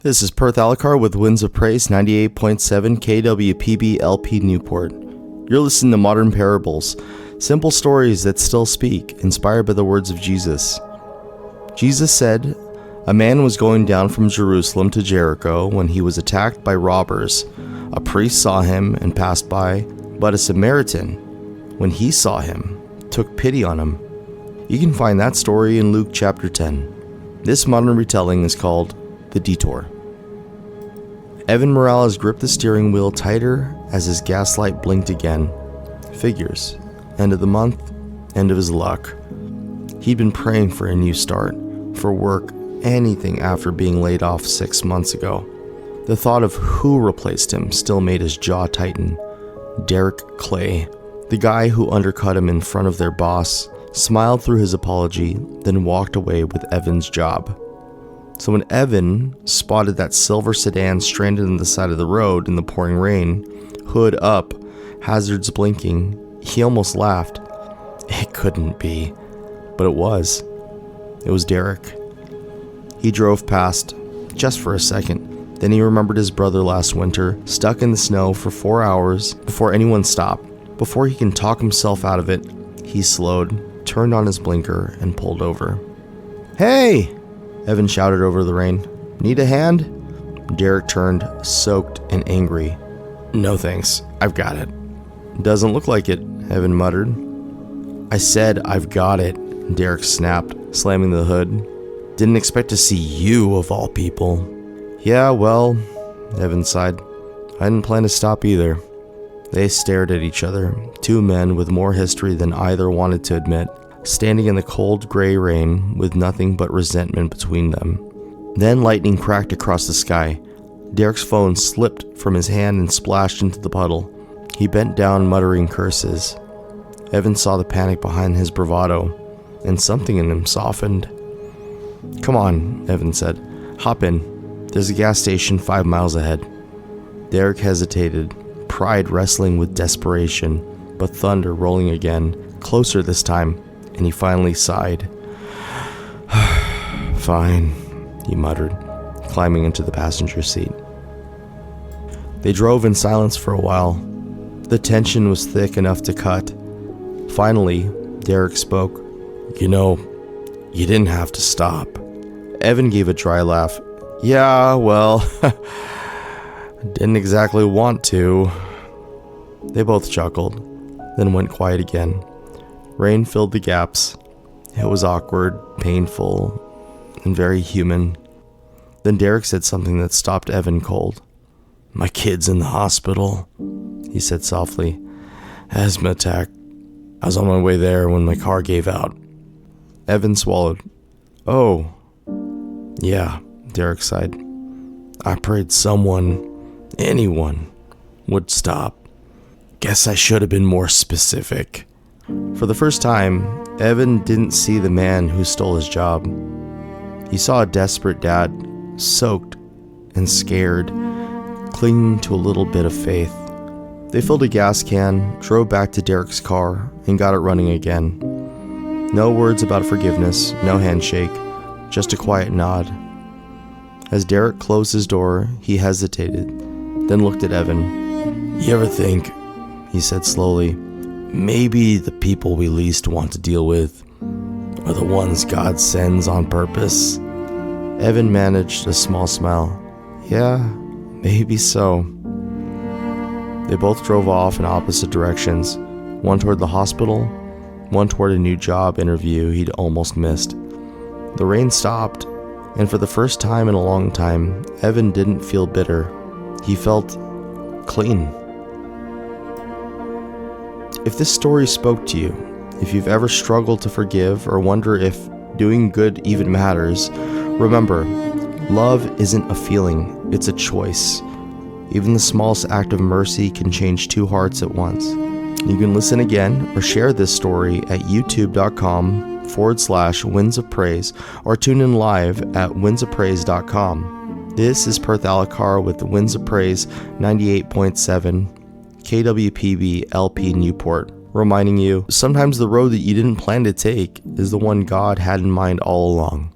This is Perth Alacar with Winds of Praise 98.7 KWPB-LP Newport. You're listening to Modern Parables, simple stories that still speak, inspired by the words of Jesus. Jesus said, "A man was going down from Jerusalem to Jericho when he was attacked by robbers. A priest saw him and passed by, but a Samaritan, when he saw him, took pity on him." You can find that story in Luke chapter 10. This modern retelling is called The Detour. Evan Morales gripped the steering wheel tighter as his gas light blinked again. Figures. End of the month, end of his luck. He'd been praying for a new start, for work, anything after being laid off 6 months ago. The thought of who replaced him still made his jaw tighten. Derek Clay, the guy who undercut him in front of their boss, smiled through his apology, then walked away with Evan's job. So when Evan spotted that silver sedan stranded on the side of the road in the pouring rain, hood up, hazards blinking, he almost laughed. It couldn't be, but it was. It was Derek. He drove past, just for a second. Then he remembered his brother last winter, stuck in the snow for 4 hours before anyone stopped. Before he can talk himself out of it, he slowed, turned on his blinker, and pulled over. "Hey!" Evan shouted over the rain. "Need a hand?" Derek turned, soaked and angry. "No thanks, I've got it." "Doesn't look like it," Evan muttered. "I said I've got it," Derek snapped, slamming the hood. "Didn't expect to see you, of all people." "Yeah, well," Evan sighed. "I didn't plan to stop either." They stared at each other, two men with more history than either wanted to admit, standing in the cold gray rain with nothing but resentment between them. Then lightning cracked across the sky. Derek's phone slipped from his hand and splashed into the puddle. He bent down, muttering curses. Evan saw the panic behind his bravado, and something in him softened. "Come on," Evan said. "Hop in. There's a gas station 5 miles ahead." Derek hesitated, pride wrestling with desperation, but thunder rolling again, closer this time, and he finally sighed. "Fine," he muttered, climbing into the passenger seat. They drove in silence for a while. The tension was thick enough to cut. Finally, Derek spoke. "You know, you didn't have to stop." Evan gave a dry laugh. "Yeah, well, didn't exactly want to." They both chuckled, then went quiet again. Rain filled the gaps. It was awkward, painful, and very human. Then Derek said something that stopped Evan cold. "My kid's in the hospital," he said softly. "Asthma attack. I was on my way there when my car gave out." Evan swallowed. "Oh, yeah," Derek sighed. "I prayed someone, anyone, would stop. Guess I should have been more specific." For the first time, Evan didn't see the man who stole his job. He saw a desperate dad, soaked and scared, clinging to a little bit of faith. They filled a gas can, drove back to Derek's car, and got it running again. No words about forgiveness, no handshake, just a quiet nod. As Derek closed his door, he hesitated, then looked at Evan. "You ever think," he said slowly, "maybe the people we least want to deal with are the ones God sends on purpose?" Evan managed a small smile. "Yeah, maybe so." They both drove off in opposite directions, one toward the hospital, one toward a new job interview he'd almost missed. The rain stopped, and for the first time in a long time, Evan didn't feel bitter. He felt clean. If this story spoke to you, if you've ever struggled to forgive or wonder if doing good even matters, remember, love isn't a feeling, it's a choice. Even the smallest act of mercy can change two hearts at once. You can listen again or share this story at youtube.com/Winds of Praise or tune in live at windsofpraise.com. This is Perth Alacar with the Winds of Praise 98.7 KWPB-LP Newport, reminding you sometimes the road that you didn't plan to take is the one God had in mind all along.